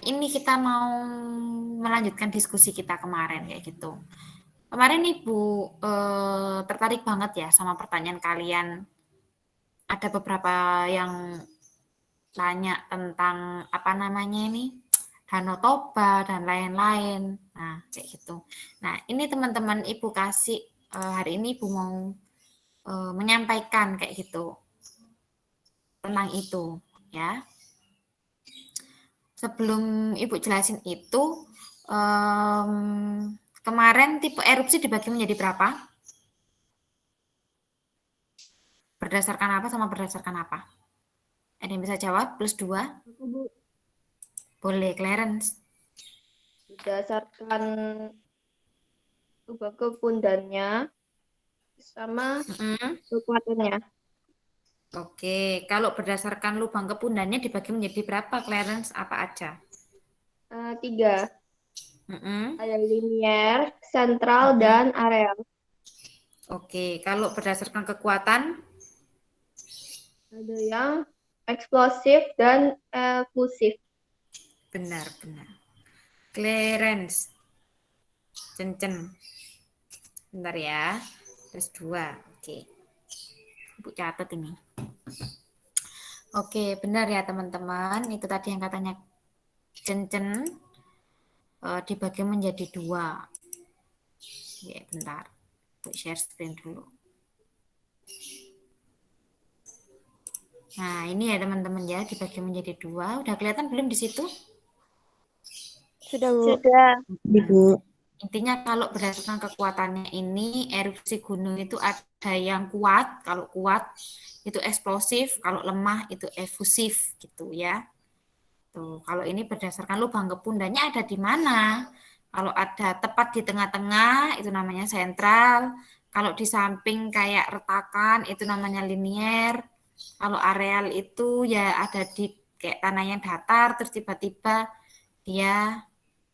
ini kita mau melanjutkan diskusi kita kemarin kayak gitu. Kemarin Ibu tertarik banget ya sama pertanyaan kalian. Ada beberapa yang tanya tentang apa namanya ini Danau Toba dan lain-lain. Nah, kayak gitu. Nah, ini teman-teman Ibu kasih hari ini Ibu mau menyampaikan kayak gitu tentang itu ya. Sebelum Ibu jelasin itu, kemarin tipe erupsi dibagi menjadi berapa? Berdasarkan apa sama berdasarkan apa? Ada yang bisa jawab? Plus 2? Aku, Bu, Boleh, Clarence. berdasarkan lubang kepundannya sama Mm-mm. kekuatannya. Oke, kalau berdasarkan lubang kepundannya dibagi menjadi berapa, Clarence? Apa aja? 3, Mm-mm. ada linier, sentral, Mm-mm. dan areal. Oke, kalau berdasarkan kekuatan, Ada yang eksplosif dan efusif. benar-benar. Clarence, Cencen. Bentar ya. Terus 2. Oke. Ibu catat ini. Oke, benar ya teman-teman. Itu tadi yang katanya Cencen dibagi menjadi 2. Ya, bentar. Bu share screen dulu. Nah, ini ya teman-teman ya, dibagi menjadi 2. Udah kelihatan belum di situ? Sudah, Bu. Sudah. Nah, intinya kalau berdasarkan kekuatannya ini, erupsi gunung itu ada yang kuat, kalau kuat itu eksplosif, kalau lemah itu efusif gitu ya. Tuh, kalau ini berdasarkan lubang kepundannya ada di mana? Kalau ada tepat di tengah-tengah itu namanya sentral. Kalau di samping kayak retakan itu namanya linier. Kalau areal itu ya ada di kayak tanah yang datar terus tiba-tiba dia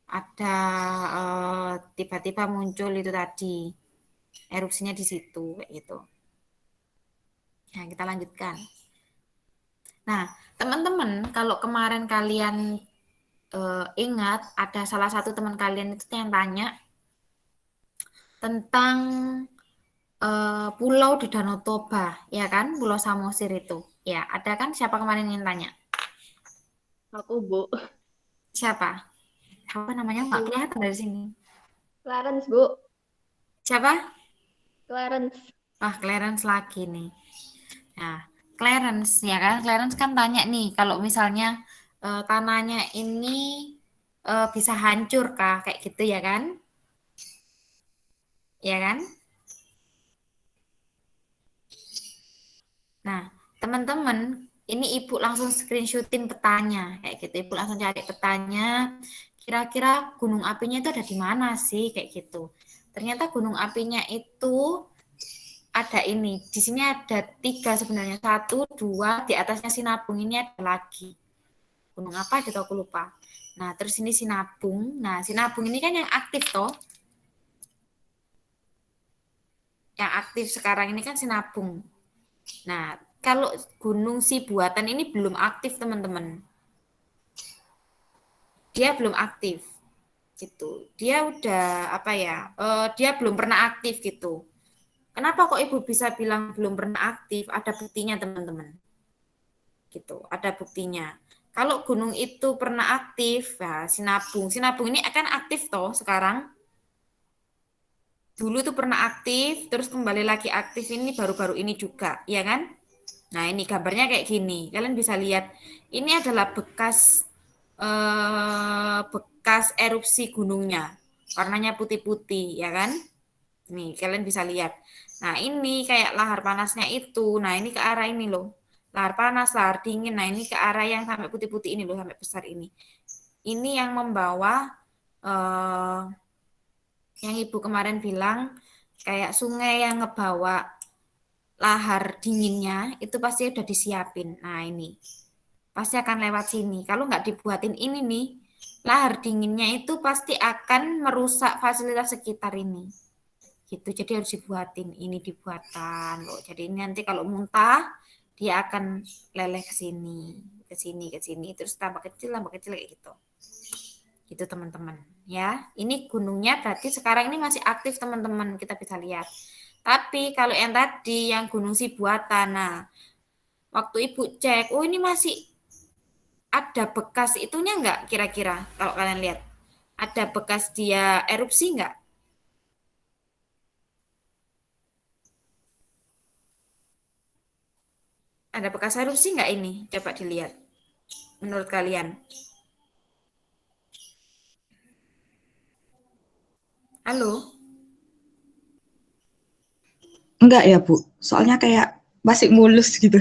ada tiba-tiba muncul itu tadi erupsinya di situ kayak gitu. Nah, kita lanjutkan. Nah, teman-teman, kalau kemarin kalian ingat ada salah satu teman kalian itu yang tanya tentang pulau di Danau Toba, ya kan? Pulau Samosir itu. Ya, ada kan siapa kemarin yang tanya? Aku, Bu. Siapa? Apa namanya? Nggak Bu. kelihatan dari sini. Clarence, Bu. Siapa? Clarence. Wah, Clarence lagi nih. Nah, Clarence ya kan? Clarence kan tanya nih, kalau misalnya tanahnya ini bisa hancur kah? Kayak gitu ya kan? Ya kan? Nah, teman-teman, ini Ibu langsung screenshotin petanya, kayak gitu. Ibu langsung cari petanya, kira-kira gunung apinya itu ada di mana sih, kayak gitu. Ternyata gunung apinya itu ada ini. Di sini ada 3 sebenarnya. 1, 2, di atasnya Sinabung ini ada lagi. Gunung apa gitu aku lupa. Nah, terus ini Sinabung. Nah, Sinabung ini kan yang aktif toh. Yang aktif sekarang ini kan Sinabung. Nah, kalau Gunung Sibuatan ini belum aktif, teman-teman. Dia belum aktif gitu. Dia udah apa ya? Dia belum pernah aktif gitu. Kenapa kok Ibu bisa bilang belum pernah aktif? Ada buktinya, teman-teman. Gitu. Ada buktinya. Kalau gunung itu pernah aktif, ya Sinabung. Sinabung ini akan aktif toh sekarang. Dulu tuh pernah aktif, terus kembali lagi aktif ini baru-baru ini juga, ya kan? Nah, ini gambarnya kayak gini. Kalian bisa lihat. Ini adalah bekas erupsi gunungnya. Warnanya putih-putih, ya kan? Nih, kalian bisa lihat. Nah, ini kayak lahar panasnya itu. Nah, ini ke arah ini loh. Lahar panas, lahar dingin. Nah, ini ke arah yang sampai putih-putih ini loh, sampai besar ini. Ini yang membawa eh, yang Ibu kemarin bilang kayak sungai yang ngebawa lahar dinginnya itu pasti udah disiapin. Nah, ini pasti akan lewat sini. Kalau nggak dibuatin ini nih, lahar dinginnya itu pasti akan merusak fasilitas sekitar ini. Gitu. Jadi harus dibuatin. Ini dibuatkan loh. Jadi ini nanti kalau muntah dia akan leleh ke sini, ke sini, ke sini. Terus tambah kecil kayak gitu. Gitu teman-teman. Ya, ini gunungnya berarti sekarang ini masih aktif teman-teman, kita bisa lihat. Tapi kalau yang tadi yang Gunung Sibuatan, nah waktu Ibu cek, oh ini masih ada bekas itunya enggak kira-kira kalau kalian lihat? Ada bekas dia erupsi enggak? Ada bekas erupsi enggak ini? Coba dilihat. Menurut kalian. Halo? Enggak ya, Bu. Soalnya kayak masih mulus gitu.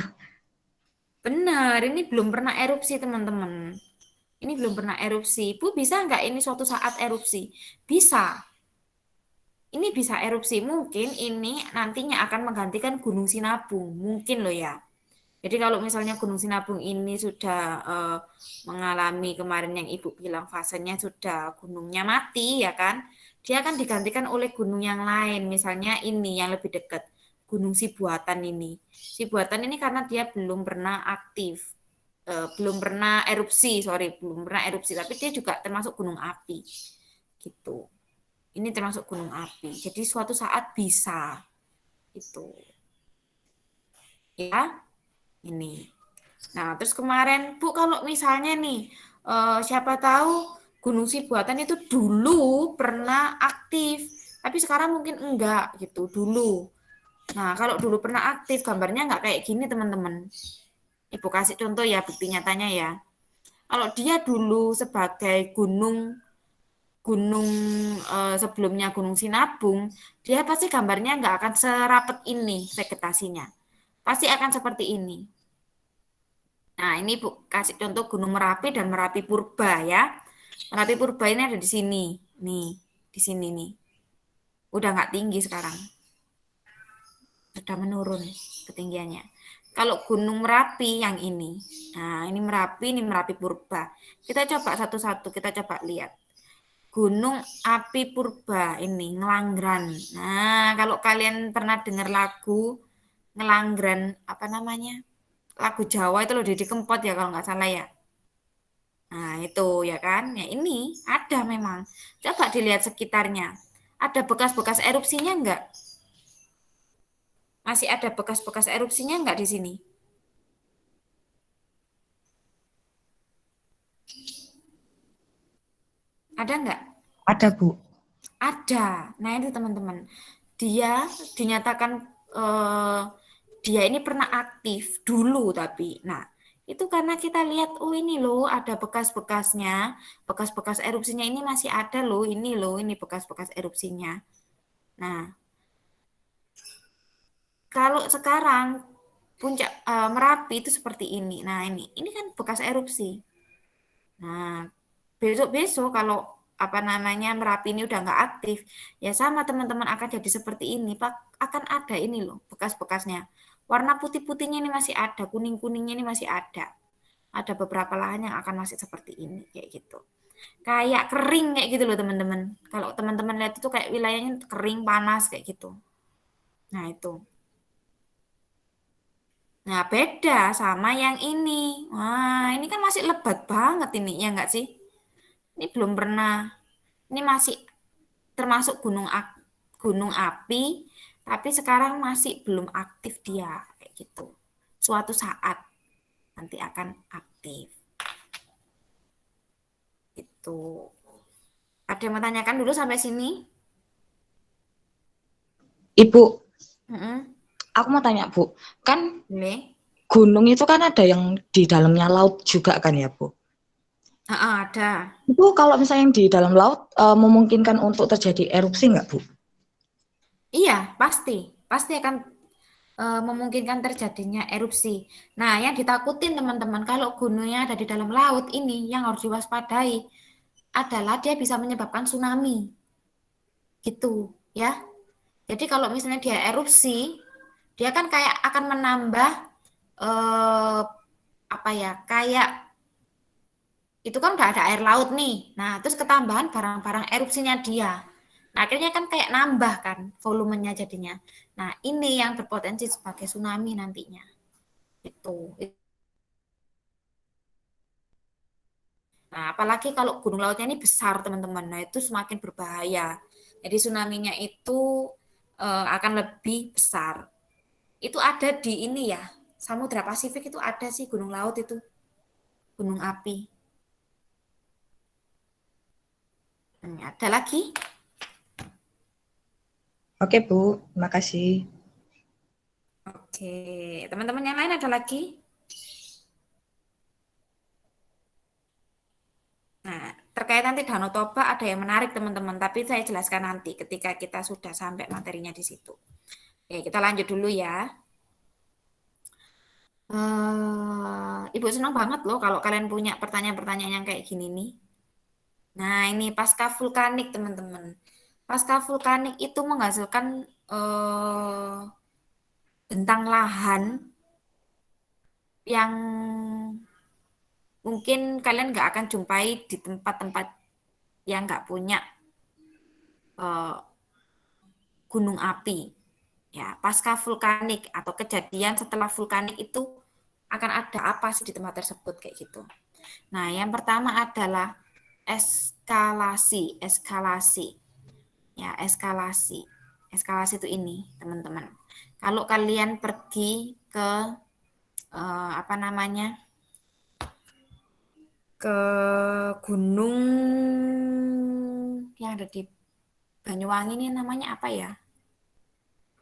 Benar, ini belum pernah erupsi teman-teman. Ini belum pernah erupsi. Bu, bisa enggak ini suatu saat erupsi? Bisa. Ini bisa erupsi. Mungkin ini nantinya akan menggantikan Gunung Sinabung. Mungkin loh ya. Jadi kalau misalnya Gunung Sinabung ini sudah mengalami kemarin yang Ibu bilang fasenya sudah gunungnya mati ya kan, dia akan digantikan oleh gunung yang lain, misalnya ini yang lebih dekat, Gunung Sibuatan ini. Sibuatan ini karena dia belum pernah aktif, belum pernah erupsi, sorry, belum pernah erupsi, tapi dia juga termasuk gunung api, gitu. Ini termasuk gunung api, jadi suatu saat bisa, itu, ya. Ini. Nah, terus kemarin Bu kalau misalnya nih siapa tahu Gunung Sibuatan itu dulu pernah aktif, tapi sekarang mungkin enggak gitu dulu. Nah, kalau dulu pernah aktif gambarnya enggak kayak gini teman-teman. Ibu kasih contoh ya bukti nyatanya ya. Kalau dia dulu sebagai gunung gunung sebelumnya Gunung Sinabung, dia pasti gambarnya enggak akan serapet ini vegetasinya. Pasti akan seperti ini. Nah, ini Bu kasih contoh Gunung Merapi dan Merapi Purba ya. Merapi Purba ini ada di sini. Nih, di sini nih. Udah nggak tinggi sekarang. Sudah menurun ketinggiannya. Kalau Gunung Merapi yang ini. Nah, ini Merapi Purba. Kita coba satu-satu, kita coba lihat. Gunung Api Purba ini, Ngelanggeran. Nah, kalau kalian pernah dengar lagu Ngelanggeran, apa namanya? Lagu Jawa itu loh Didi Kempot ya kalau nggak salah ya. Nah, itu ya kan. Ya ini ada memang. Coba dilihat sekitarnya. Ada bekas-bekas erupsinya enggak? Masih ada bekas-bekas erupsinya enggak di sini? Ada enggak? Ada, Bu. Ada. Nah, itu teman-teman. Dia dinyatakan eh, dia ini pernah aktif dulu tapi. Nah, itu karena kita lihat oh ini loh ada bekas-bekasnya, bekas-bekas erupsinya ini masih ada loh, ini bekas-bekas erupsinya. Nah, kalau sekarang puncak Merapi itu seperti ini. Nah, ini kan bekas erupsi. Nah, besok-besok kalau apa namanya Merapi ini udah nggak aktif, ya sama teman-teman akan jadi seperti ini. Pak, akan ada ini loh bekas-bekasnya. Warna putih-putihnya ini masih ada, kuning-kuningnya ini masih ada. Ada beberapa lahan yang akan masih seperti ini kayak gitu. Kayak kering kayak gitu loh teman-teman. Kalau teman-teman lihat itu kayak wilayahnya kering panas kayak gitu. Nah, itu. Nah, beda sama yang ini. Wah, ini kan masih lebat banget ini, ya enggak sih? Ini belum pernah. Ini masih termasuk gunung api, tapi sekarang masih belum aktif dia, kayak gitu. Suatu saat nanti akan aktif. Itu. Ada yang mau tanyakan dulu sampai sini? Ibu, Mm-mm. aku mau tanya, Bu. Kan Boleh? gunung itu kan ada yang di dalamnya laut juga kan ya, Bu? Ada. Itu kalau misalnya yang di dalam laut memungkinkan untuk terjadi erupsi nggak, Bu? Iya, pasti. Pasti akan memungkinkan terjadinya erupsi. Nah, yang ditakutin teman-teman kalau gunungnya ada di dalam laut ini yang harus diwaspadai adalah dia bisa menyebabkan tsunami. Gitu, ya. Jadi kalau misalnya dia erupsi, dia kan kayak akan menambah eh apa ya? Kayak itu kan udah ada air laut nih. Nah, terus ketambahan barang-barang erupsinya dia. Nah, akhirnya kan kayak nambah kan volumenya jadinya. Nah, ini yang berpotensi sebagai tsunami nantinya. Itu. Nah, apalagi kalau gunung lautnya ini besar, teman-teman. Nah, itu semakin berbahaya. Jadi tsunami-nya itu akan lebih besar. Itu ada di ini ya, Samudra Pasifik itu ada sih gunung laut itu, gunung api. Ada lagi? Oke, Bu. Terima kasih. Oke, teman-teman yang lain ada lagi? Nah, terkait nanti Danau Toba ada yang menarik teman-teman, tapi saya jelaskan nanti ketika kita sudah sampai materinya di situ. Oke, kita lanjut dulu ya. Ibu senang banget loh kalau kalian punya pertanyaan-pertanyaan yang kayak gini nih. Nah, ini pasca vulkanik teman-teman. Pasca vulkanik itu menghasilkan bentang lahan yang mungkin kalian nggak akan jumpai di tempat-tempat yang nggak punya eh, gunung api. Ya, pasca vulkanik atau kejadian setelah vulkanik itu akan ada apa sih di tempat tersebut kayak gitu. Nah, yang pertama adalah eskalasi, eskalasi. Ya, eskalasi. Eskalasi itu ini, teman-teman. Kalau kalian pergi ke apa namanya? Ke gunung yang ada di Banyuwangi ini namanya apa ya?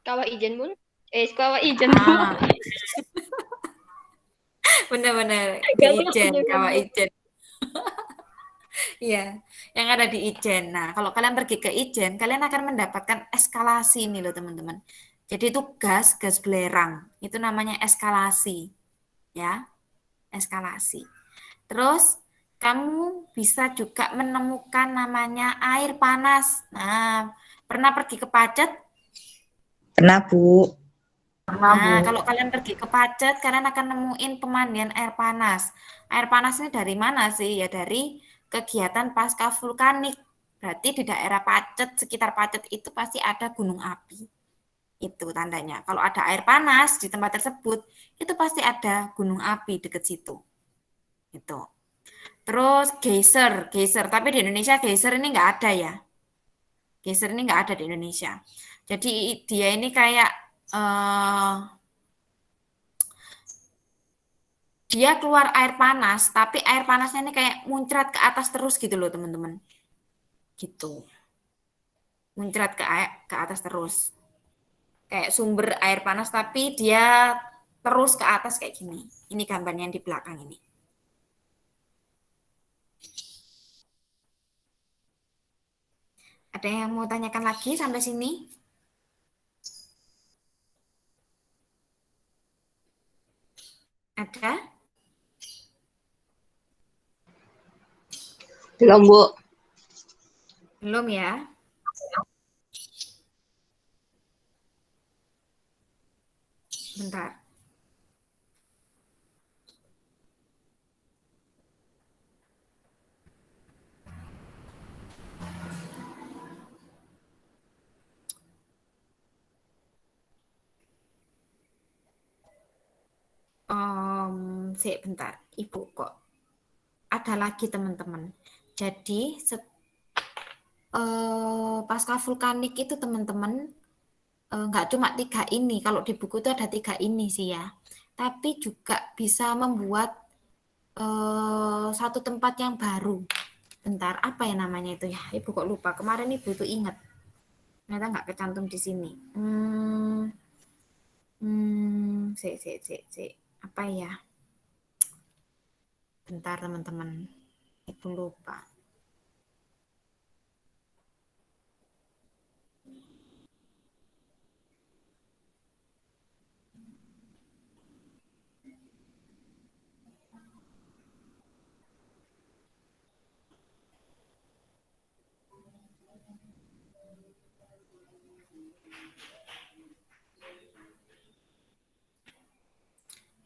Kawah Ijen, Bun. Kawah Ijen, Bu. Ah, benar-benar ke Gak tahu Ijen, juga, Kawah Bu. Ijen. Iya, yang ada di Ijen. Nah, kalau kalian pergi ke Ijen, kalian akan mendapatkan eskalasi nih loh teman-teman. Jadi itu gas, gas belerang. Itu namanya eskalasi. Ya, eskalasi. Terus kamu bisa juga menemukan namanya air panas. Nah, pernah pergi ke Pacet? Pernah, Bu. Nah, kalau kalian pergi ke Pacet, kalian akan nemuin pemandian air panas. Air panas ini dari mana sih? Ya dari kegiatan pasca vulkanik. Berarti di daerah Pacet, sekitar Pacet itu pasti ada gunung api. Itu tandanya. Kalau ada air panas di tempat tersebut, itu pasti ada gunung api dekat situ. Itu. Terus geyser, geyser. Tapi di Indonesia geyser ini nggak ada ya. Geyser ini nggak ada di Indonesia. Jadi dia ini kayak dia keluar air panas, tapi air panasnya ini kayak muncrat ke atas terus gitu loh teman-teman. Gitu. Muncrat ke atas terus. Kayak sumber air panas tapi dia terus ke atas kayak gini. Ini gambarnya yang di belakang ini. Ada yang mau tanyakan lagi sampai sini? Ada? Belum, Bu. Belum ya? Bentar. Bentar. Ibu kok ada lagi teman-teman. Jadi pasca vulkanik itu teman-teman nggak cuma 3 ini. Kalau di buku itu ada 3 ini sih ya. Tapi juga bisa membuat satu tempat yang baru. Bentar, apa ya namanya itu ya? Ibu kok lupa. Kemarin ibu itu ingat. Ternyata nggak kecantum di sini. Apa ya? Bentar teman-teman. Ibu lupa.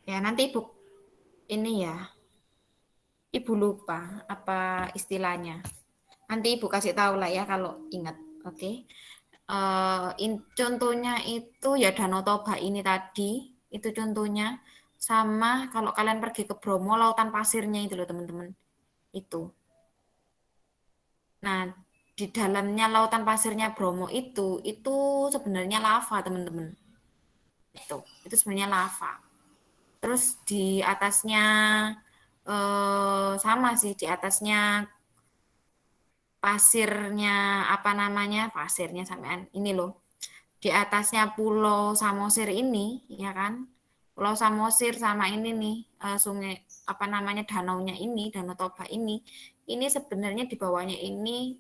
Ya, nanti ibu ini ya. Ibu lupa apa istilahnya. Nanti ibu kasih tahu lah ya kalau ingat. Oke. Contohnya itu ya Danau Toba ini tadi. Itu contohnya. Sama kalau kalian pergi ke Bromo, lautan pasirnya itu loh teman-teman. Itu. Nah, di dalamnya lautan pasirnya Bromo itu sebenarnya lava, teman-teman. Itu sebenarnya lava. Terus di atasnya sama sih, di atasnya pasirnya pasirnya sampean ini loh. Di atasnya Pulau Samosir ini, ya kan? Pulau Samosir sama ini nih, sungai danaunya ini, Danau Toba ini sebenarnya di bawahnya ini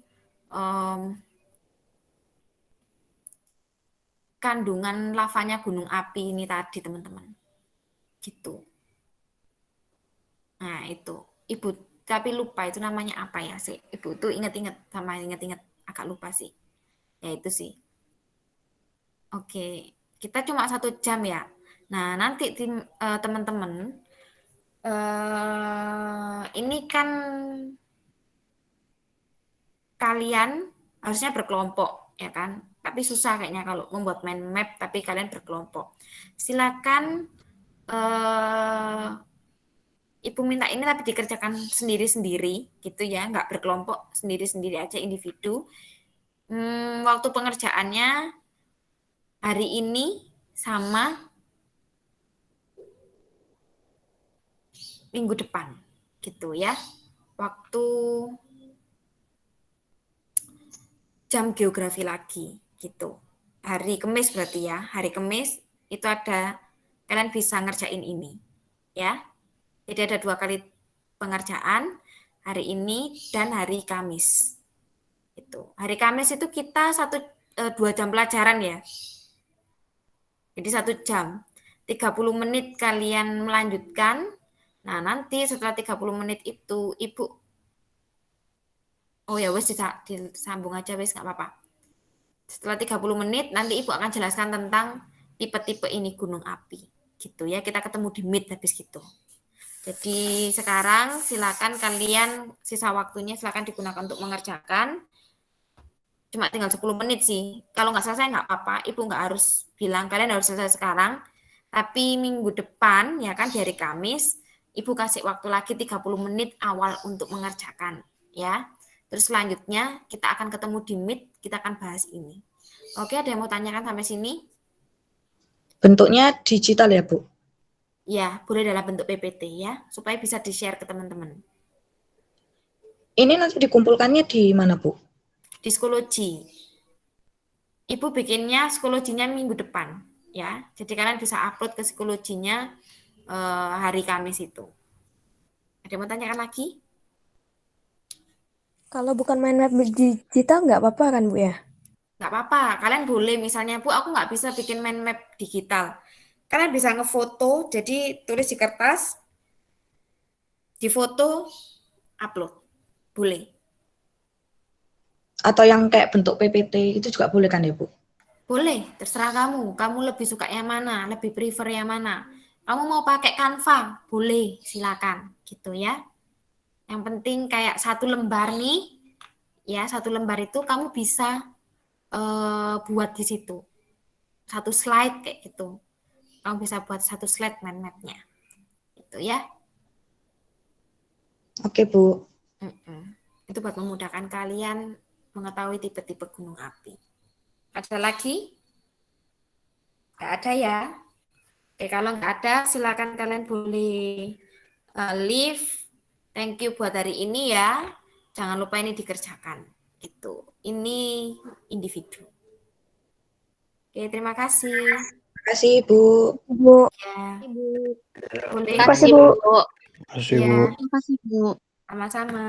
kandungan lavanya gunung api ini tadi, teman-teman. Gitu. Nah, itu. Ibu tapi lupa itu namanya apa ya sih. Ibu tuh inget-inget agak lupa sih. Ya itu sih. Oke, kita cuma 1 jam ya. Nah, nanti teman-teman, ini kan kalian harusnya berkelompok, ya kan? Tapi susah kayaknya kalau membuat mind map, tapi kalian berkelompok. Silakan, Ibu minta ini tapi dikerjakan sendiri-sendiri, gitu ya, nggak berkelompok, sendiri-sendiri aja individu. Waktu pengerjaannya hari ini sama minggu depan, gitu ya. Waktu jam geografi lagi, gitu. Hari Kamis berarti ya, hari Kamis itu kalian bisa ngerjain ini, ya. Jadi ada 2 kali pengerjaan, hari ini dan hari Kamis. Itu. Hari Kamis itu kita 2 jam pelajaran ya. Jadi 1 jam. 30 menit kalian melanjutkan. Nah, nanti setelah 30 menit itu Ibu oh ya wes disambung aja wes nggak apa-apa. Setelah 30 menit nanti Ibu akan jelaskan tentang tipe-tipe ini gunung api. Gitu ya. Kita ketemu di Meet habis gitu. Jadi sekarang silakan kalian sisa waktunya silakan digunakan untuk mengerjakan. Cuma tinggal 10 menit sih. Kalau nggak selesai nggak apa-apa, Ibu nggak harus bilang kalian harus selesai sekarang. Tapi minggu depan, ya kan, di hari Kamis, Ibu kasih waktu lagi 30 menit awal untuk mengerjakan. Ya. Terus selanjutnya kita akan ketemu di Meet, kita akan bahas ini. Oke, ada yang mau tanyakan sampai sini? Bentuknya digital ya, Bu? Ya, boleh dalam bentuk PPT ya, supaya bisa di-share ke teman-teman. Ini nanti dikumpulkannya di mana, Bu? Di psikologi. Ibu bikinnya psikologinya minggu depan, ya. Jadi kalian bisa upload ke psikologinya hari Kamis itu. Ada yang mau tanyakan lagi? Kalau bukan mind map digital nggak apa-apa kan, Bu ya? Nggak apa-apa, kalian boleh misalnya, Bu, aku nggak bisa bikin mind map digital. Kalian bisa ngefoto, jadi tulis di kertas, difoto, upload. Boleh. Atau yang kayak bentuk PPT itu juga boleh kan ya, Bu? Boleh, terserah kamu. Kamu lebih suka yang mana, lebih prefer yang mana. Kamu mau pakai Canva, boleh, silakan, gitu ya. Yang penting kayak 1 lembar nih, ya 1 lembar itu kamu bisa buat di situ. 1 slide kayak gitu. Kamu bisa buat 1 slide mind map-nya. Gitu ya. Oke, Bu. Itu buat memudahkan kalian mengetahui tipe-tipe gunung api. Ada lagi? Nggak ada ya? Oke, kalau nggak ada, silakan kalian boleh leave. Thank you buat hari ini ya. Jangan lupa ini dikerjakan. Gitu. Ini individu. Oke, terima kasih. Terima kasih, Bu. Bu. Ya, Ibu. boleh. Terima kasih, Bu. Terima kasih, Ya, Bu. Terima kasih, Bu. sama-sama.